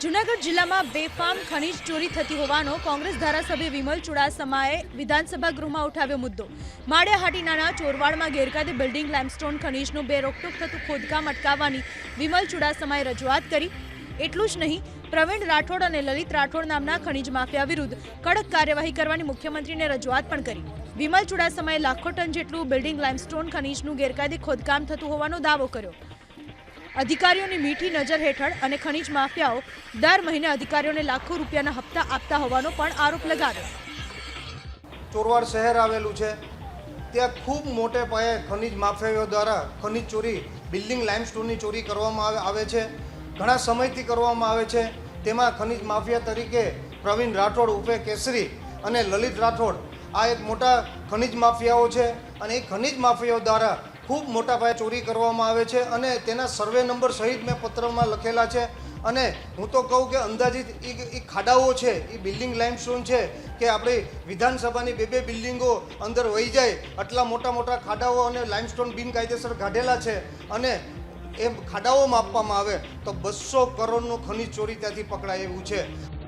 જૂનાગઢ જિલ્લામાં બેફામ ખનીજ ચોરી થતી હોવાનો કોંગ્રેસ ધારાસભ્ય વિમલ ચુડાસમાએ વિધાનસભા ગૃહમાં ઉઠાવ્યો મુદ્દો। માળિયાહાટીના ચોરવાડમાં ગેરકાયદે બિલ્ડિંગ લાઇમસ્ટોન ખનીજનું બેરોકટોક થતું ખોદકામ અટકાવવાની વિમલ ચુડાસમાએ રજૂઆત કરી। એટલું જ નહીં, પ્રવીણ રાઠોડ અને લલિત રાઠોડ નામના ખનીજ માફિયા વિરુદ્ધ કડક કાર્યવાહી કરવાની મુખ્યમંત્રીને રજૂઆત પણ કરી। વિમલ ચુડાસમાએ લાખો ટન જેટલું બિલ્ડિંગ લાઇમસ્ટોન ખનીજનું ગેરકાયદે ખોદકામ થતું હોવાનો દાવો કર્યો। अधिकारीओनी मीठी नजर हेठळ अने खनिज माफियाओ दर महीने अधिकारीओने लाखों रूपियाना हप्ता आपता होवानो पण आरोप लगाव्यो। ચોરવાડ શહેર આવેલું છે, ત્યાં ખૂબ મોટે પાયે ખનિજ માફિયાઓ દ્વારા ખનિજ ચોરી, બિલ્ડિંગ લાઇમસ્ટોનની ચોરી કરવામાં આવે છે। ઘણા સમયથી કરવામાં આવે છે। તેમાં ખનિજ માફિયા તરીકે પ્રવીણ રાઠોડ ઉર્ફે કેસરી અને લલિત રાઠોડ આ એક મોટા ખનિજ માફિયાઓ છે અને એ ખનિજ માફિયાઓ દ્વારા ખૂબ મોટા પાયે ચોરી કરવામાં આવે છે અને તેના સર્વે નંબર સહિત મેં પત્રમાં લખેલા છે। અને હું તો કહું કે અંદાજિત એ ખાડાઓ છે, એ બિલ્ડિંગ લાઇમસ્ટોન છે કે આપણી વિધાનસભાની બે બિલ્ડિંગો અંદર વહી જાય આટલા મોટા મોટા ખાડાઓ અને લાઇમસ્ટોન બિનકાયદેસર કાઢેલા છે અને એ ખાડાઓ માપવામાં આવે તો 200 કરોડનું ખનિજ ચોરી ત્યાંથી પકડાય એવું છે।